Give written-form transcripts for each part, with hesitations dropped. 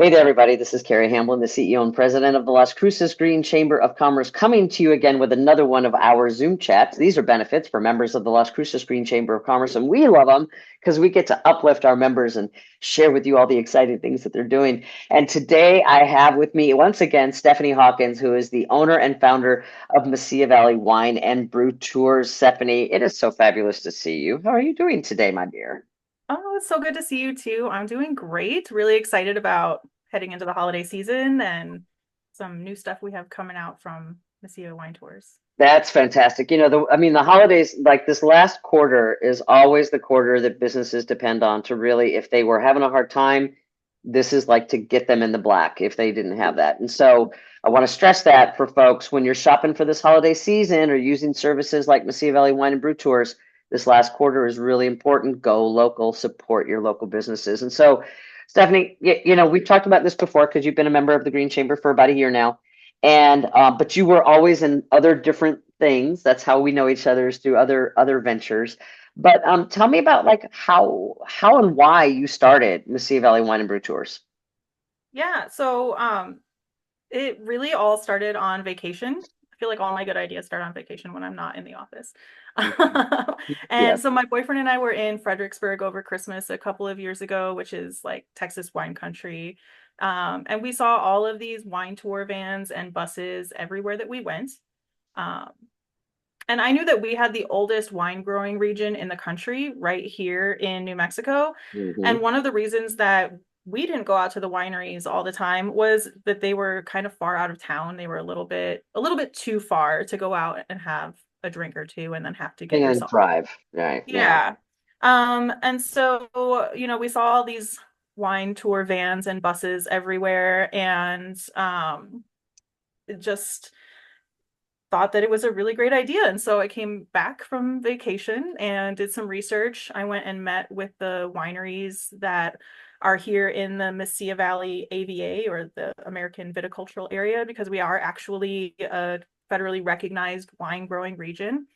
Hey there, everybody. This is Carrie Hamblen, the CEO and president of the Las Cruces Green Chamber of Commerce, coming to you again with another one of our Zoom chats. These are benefits for members of the Las Cruces Green Chamber of Commerce, and we love them because we get to uplift our members and share with you all the exciting things that they're doing. And today I have with me once again Stephanie Hawkins, who is the owner and founder of Mesilla Valley Wine and Brew Tours. Stephanie, it is so fabulous to see you. How are you doing today, my dear? Oh, it's so good to see you too. I'm doing great. Really excited about heading into the holiday season and some new stuff we have coming out from Mesilla Wine Tours. That's fantastic. The holidays, like this last quarter, is always the quarter that businesses depend on to really, if they were having a hard time, this is like to get them in the black if they didn't have that. And so I want to stress that for folks when you're shopping for this holiday season or using services like Mesilla Valley Wine and Brew Tours, this last quarter is really important. Go local, support your local businesses. And so, Stephanie, we've talked about this before because you've been a member of the Green Chamber for about a year now. And but you were always in other different things. That's how we know each other is through other ventures. But tell me about like how and why you started Mesilla Valley Wine and Brew Tours. Yeah, so it really all started on vacation. I feel like all my good ideas start on vacation when I'm not in the office. Mhm. And Yes. so my boyfriend and I were in Fredericksburg over Christmas a couple of years ago, which is like Texas wine country. And we saw all of these wine tour vans and buses everywhere that we went. Um, and I knew that we had the oldest wine growing region in the country right here in New Mexico. Hmm. And one of the reasons that we didn't go out to the wineries all the time was that they were kind of far out of town. They were a little bit too far to go out and have a drink or two and then have to get And yourself. Thrive. Right. Yeah. Yeah. And so, we saw all these wine tour vans and buses everywhere and just thought that it was a really great idea. And so I came back from vacation and did some research. I went and met with the wineries that are here in the Mesilla Valley AVA or the American Viticultural Area because we are actually a federally recognized wine growing region.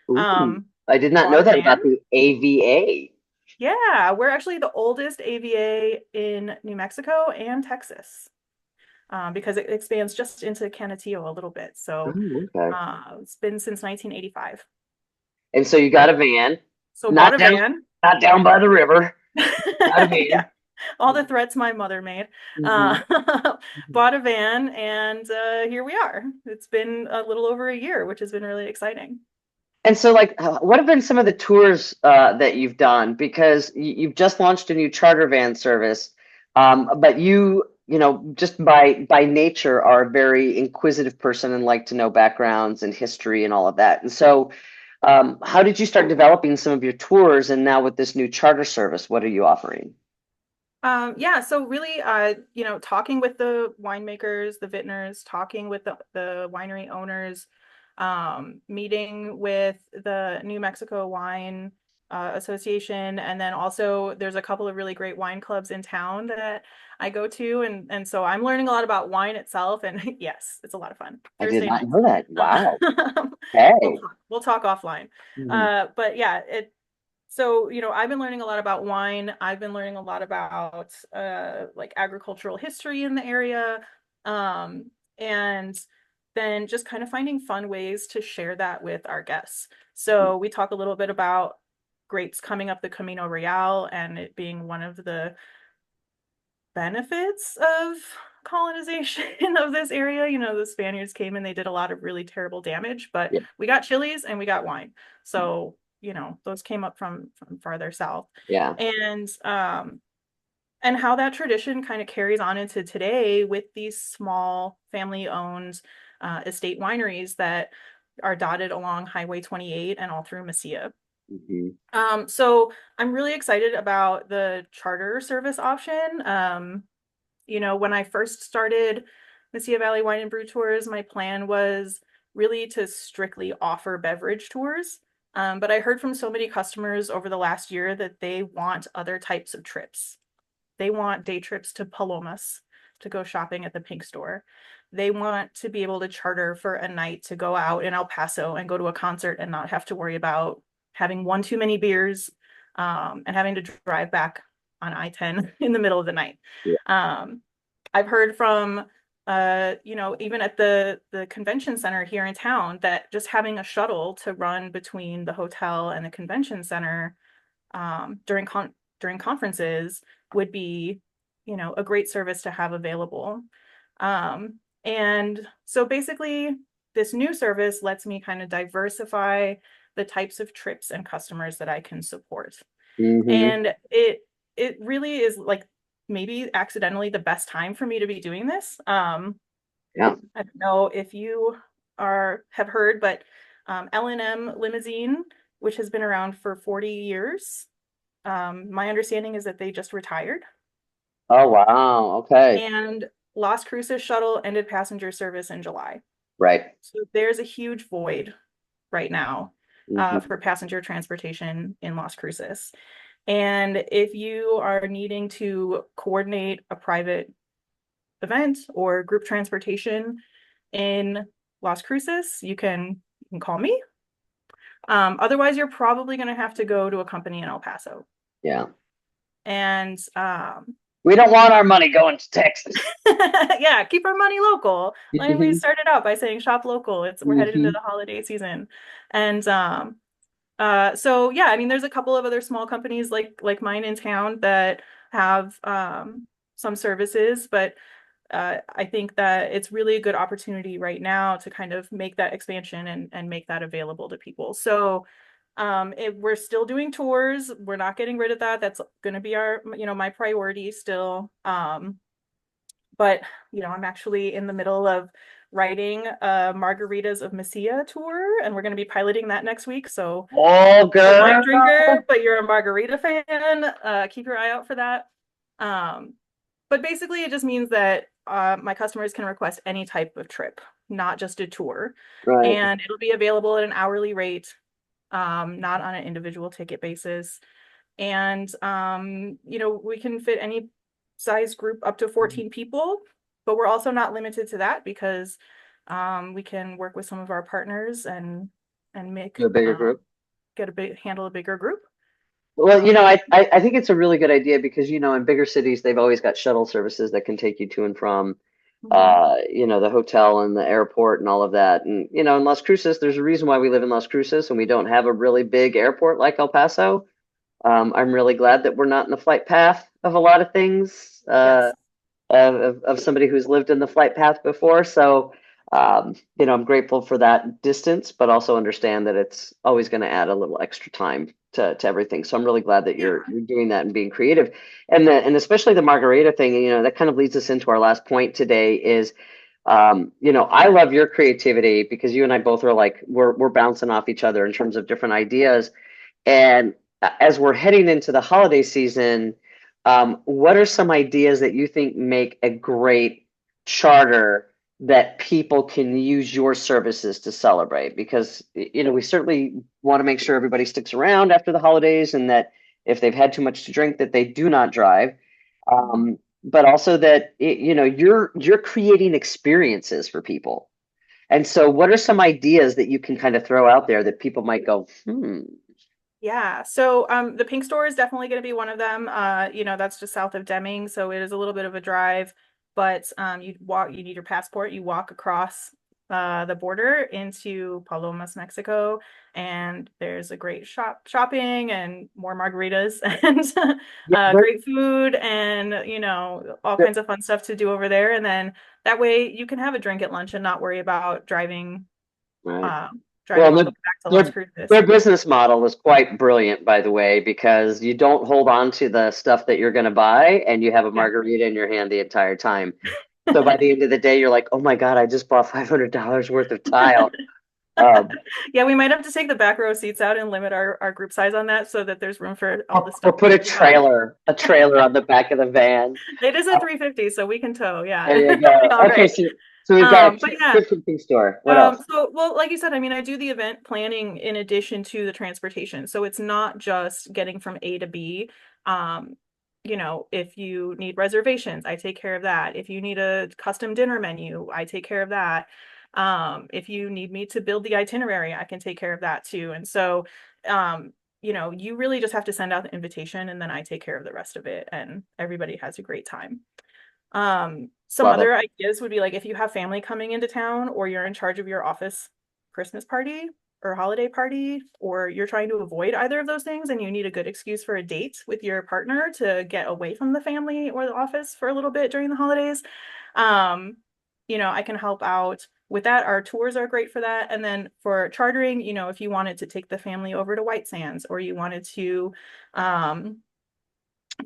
Ooh, Um, I did not Bought know a that van. about the AVA. Yeah, we're actually the oldest AVA in New Mexico and Texas because it expands just into Canutillo a little bit. So Oh, okay. it's been since 1985. And so you got a van, So bought not a down, van. not down by the river. Got a Yeah, van. all the threats my mother made. Hmm. Uh, bought a van, and here we are. It's been a little over a year, which has been really exciting. And so, like, what have been some of the tours that you've done? Because you've just launched a new charter van service, but just by nature, are a very inquisitive person and like to know backgrounds and history and all of that. And so, how did you start developing some of your tours? And now with this new charter service, what are you offering? Yeah, so really, talking with the winemakers, the vintners, talking with the winery owners, meeting with the New Mexico Wine Association, and then also there's a couple of really great wine clubs in town that I go to, and so I'm learning a lot about wine itself, and yes, it's a lot of fun. I did Thursday not nights. know that. Uh, Wow. we'll Hey. talk, we'll talk offline. Mhm. But yeah, so, I've been learning a lot about wine. I've been learning a lot about like agricultural history in the area. And then just kind of finding fun ways to share that with our guests. So we talk a little bit about grapes coming up the Camino Real and it being one of the benefits of colonization of this area. The Spaniards came and they did a lot of really terrible damage, but Yeah. we got chilies and we got wine. So, those came up from farther south. Yeah. And how that tradition kind of carries on into today with these small family-owned estate wineries that are dotted along Highway 28 and all through Mesilla. Mhm. So I'm really excited about the charter service option. When I first started Mesilla Valley Wine and Brew Tours, my plan was really to strictly offer beverage tours. But I heard from so many customers over the last year that they want other types of trips. They want day trips to Palomas to go shopping at the pink store. They want to be able to charter for a night to go out in El Paso and go to a concert and not have to worry about having one too many beers and having to drive back on I-10 in the middle of the night. Yeah. Um, I've heard from even at the convention center here in town that just having a shuttle to run between the hotel and the convention center during conferences would be, a great service to have available. And so basically, this new service lets me kind of diversify the types of trips and customers that I can support. Mm-hmm. And it really is like maybe accidentally the best time for me to be doing this. Yeah. I don't know if you have heard, but L&M Limousine, which has been around for 40 years, my understanding is that they just retired. Oh, wow. Okay. And Las Cruces shuttle ended passenger service in July. Right. So there's a huge void right now Mm-hmm. for passenger transportation in Las Cruces. And if you are needing to coordinate a private event or group transportation in Las Cruces, you can call me. Otherwise, you're probably going to have to go to a company in El Paso. Yeah. And We don't want our money going to Texas. yeah, keep our money local. Like we Mm-hmm. started out by saying shop local. We're headed into Mm-hmm. the holiday season. And so yeah, I mean there's a couple of other small companies like mine in town that have some services, but I think that it's really a good opportunity right now to kind of make that expansion and make that available to people. So we're still doing tours. We're not getting rid of that. That's going to be my priority still. But I'm actually in the middle of writing a Margaritas of Mesilla tour, and we're going to be piloting that next week. So Oh, a wine girl. drinker, but you're a margarita fan, keep your eye out for that. Um, but basically, it just means that my customers can request any type of trip, not just a tour. Right. And it'll be available at an hourly rate, not on an individual ticket basis. And we can fit any size group up to 14 people, but we're also not limited to that because we can work with some of our partners and make To a bigger group. handle a bigger group. Well, I think it's a really good idea because, in bigger cities, they've always got shuttle services that can take you to and from, Mhm. the hotel and the airport and all of that. And, in Las Cruces, there's a reason why we live in Las Cruces and we don't have a really big airport like El Paso. I'm really glad that we're not in the flight path of a lot of things. Yes. Of somebody who's lived in the flight path before. So, I'm grateful for that distance, but also understand that it's always going to add a little extra time to everything. So I'm really glad that Yeah. you're doing that and being creative. And especially the margarita thing, that kind of leads us into our last point today is, I love your creativity because you and I both are like, we're bouncing off each other in terms of different ideas. And as we're heading into the holiday season, what are some ideas that you think make a great charter that people can use your services to celebrate? Because, we certainly want to make sure everybody sticks around after the holidays and that if they've had too much to drink, that they do not drive. But also that, you're creating experiences for people. And so what are some ideas that you can kind of throw out there that people might go, hmm. Yeah. So the Pink Store is definitely going to be one of them. That's just south of Deming, so it is a little bit of a drive, but you need your passport, you walk across the border into Palomas, Mexico, and there's a great shopping and more margaritas and Yeah, great food and all kinds of fun stuff to do over there. And then that way you can have a drink at lunch and not worry about right. uh, Well, driving all the way back to Las their Cruces. their business model is quite brilliant, by the way, because you don't hold on to the stuff that you're going to buy, and you have a Yeah. margarita in your hand the entire time. So by the end of the day, you're like, "Oh my God, I just bought $500 worth of tile." Um, Yeah, we might have to take the back row seats out and limit our group size on that so that there's room for all the or stuff put that we buy. a trailer on the back of the van. It is a Uh, 350, so we can tow. Yeah, there you it'll be go. all Okay, right. so we've got a But yeah, trip to the store. What else? well, like you said, I mean, I do the event planning in addition to the transportation. So it's not just getting from A to B. Um, if you need reservations, I take care of that. If you need a custom dinner menu, I take care of that. If you need me to build the itinerary, I can take care of that too. And so, you really just have to send out the invitation and then I take care of the rest of it and everybody has a great time. Some Love it. other ideas would be like if you have family coming into town or you're in charge of your office Christmas party or holiday party, or you're trying to avoid either of those things and you need a good excuse for a date with your partner to get away from the family or the office for a little bit during the holidays. Um, I can help out with that. Our tours are great for that. And then for chartering, if you wanted to take the family over to White Sands or you wanted to um,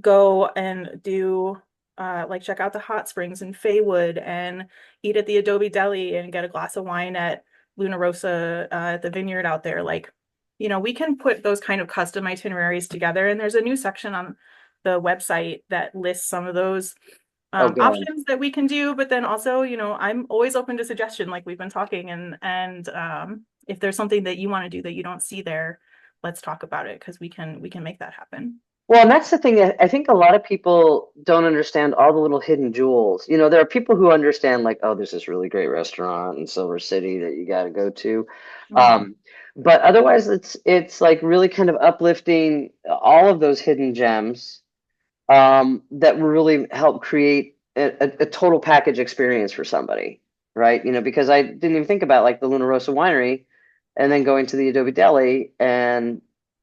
go and do like check out the hot springs in Faywood and eat at the Adobe Deli and get a glass of wine at Luna Rosa at the vineyard out there. Like, we can put those kind of custom itineraries together. And there's a new section on the website that lists some of those Oh, good. options that we can do. But then also, I'm always open to suggestion, like we've been talking, and if there's something that you want to do that you don't see there, let's talk about it because we can make that happen. Well, and that's the thing. I think a lot of people don't understand all the little hidden jewels. There are people who understand, like, oh, there's this really great restaurant in Silver City that you got to go to. Mhm. Um, but otherwise, it's like really kind of uplifting all of those hidden gems that really help create a total package experience for somebody, right? Because I didn't even think about like the Luna Rosa Winery, and then going to the Adobe Deli and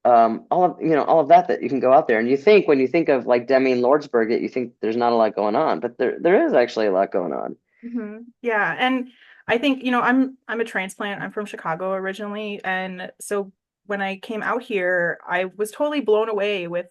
all of that you can go out there. And you think when you think of like Deming Lordsburg, you think there's not a lot going on, but there is actually a lot going on. Yeah, and I think, I'm a transplant. I'm from Chicago originally, and so when I came out here, I was totally blown away with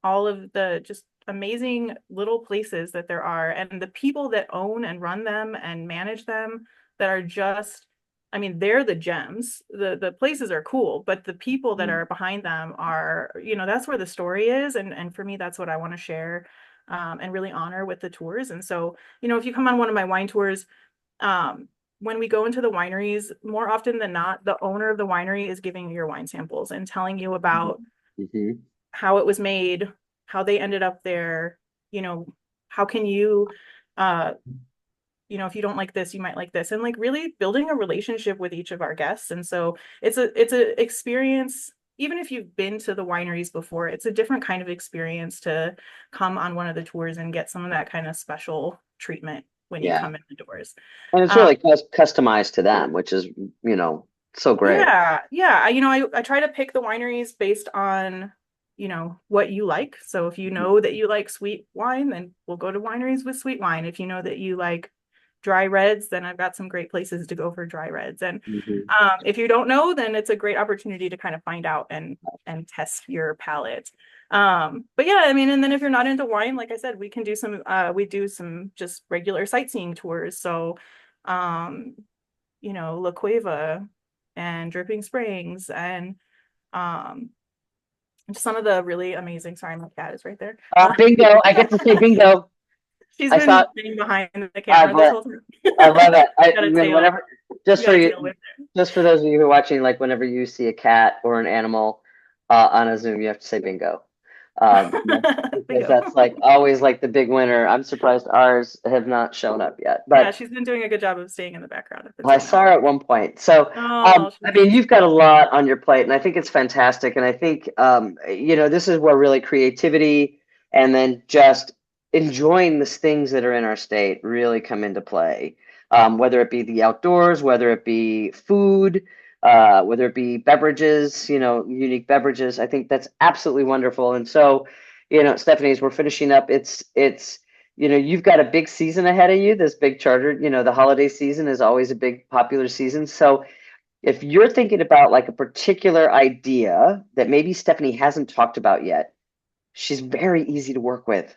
all of the just amazing little places that there are and the people that own and run them and manage them that are just, I mean, they're the gems. The places are cool, but the people that are behind them are, that's where the story is. And for me, that's what I want to share and really honor with the tours. And so, if you come on one of my wine tours, when we go into the wineries, more often than not, the owner of the winery is giving you your wine samples and telling you about Hmm. how it was made, how they ended up there, you know, how can you uh if you don't like this, you might like this. And like really building a relationship with each of our guests. And so it's a experience, even if you've been to the wineries before, it's a different kind of experience to come on one of the tours and get some of that kind of special treatment when you Yeah, come in the doors. and it's Um, really customized to them, which is so great. Yeah, yeah. I try to pick the wineries based on, what you like. So if you know that you like sweet wine, then we'll go to wineries with sweet wine. If you know that you like dry reds, then I've got some great places to go for dry reds. And Hmm. if you don't know, then it's a great opportunity to kind of find out and test your palate. But yeah, I mean, and then if you're not into wine, like I said, we do some just regular sightseeing tours. So um La Cueva and Dripping Springs and um some of the really amazing, sorry, my cat is right there. Bingo! I get to say bingo. She's I been thought sitting behind the I camera this love whole time. I love it. She's got a tail. Whenever You just got for a you, tail with just for those of you who are watching, like whenever you see a cat or an animal on a Zoom, you have to say bingo. her. Because Bingo. that's like always like the big winner. I'm surprised ours have not shown up yet, Yeah, but she's been doing a good job of staying in the background if it's I a no. saw her at one point. So, Oh, I she's mean, so you've sweet. got a lot on your plate, and I think it's fantastic. And I think, this is where really creativity and then just enjoying the things that are in our state really come into play. Whether it be the outdoors, whether it be food, whether it be beverages, unique beverages. I think that's absolutely wonderful. And so, Stephanie, as we're finishing up, you've got a big season ahead of you, this big charter. The holiday season is always a big popular season. So if you're thinking about like a particular idea that maybe Stephanie hasn't talked about yet, she's very easy to work with.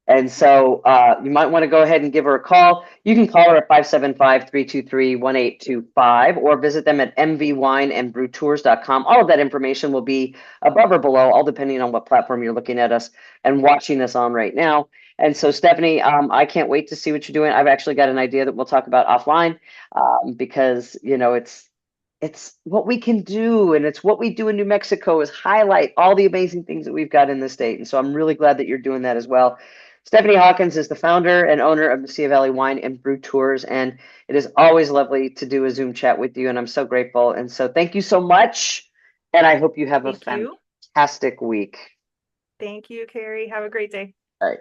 And so you might want to go ahead and give her a call. You can call her at 575-323-1825 or visit them at mvwineandbrewtours.com. All of that information will be above or below, all depending on what platform you're looking at us and watching us on right now. And so, Stephanie, I can't wait to see what you're doing. I've actually got an idea that we'll talk about offline because, it's what we can do, and it's what we do in New Mexico is highlight all the amazing things that we've got in the state. And so I'm really glad that you're doing that as well. Stephanie Hawkins is the founder and owner of Mesilla Valley Wine and Brew Tours, and it is always lovely to do a Zoom chat with you, and I'm so grateful. And so thank you so much, and I hope you have a Thank you. fantastic week. Thank you, Carrie. Have a great day. All right.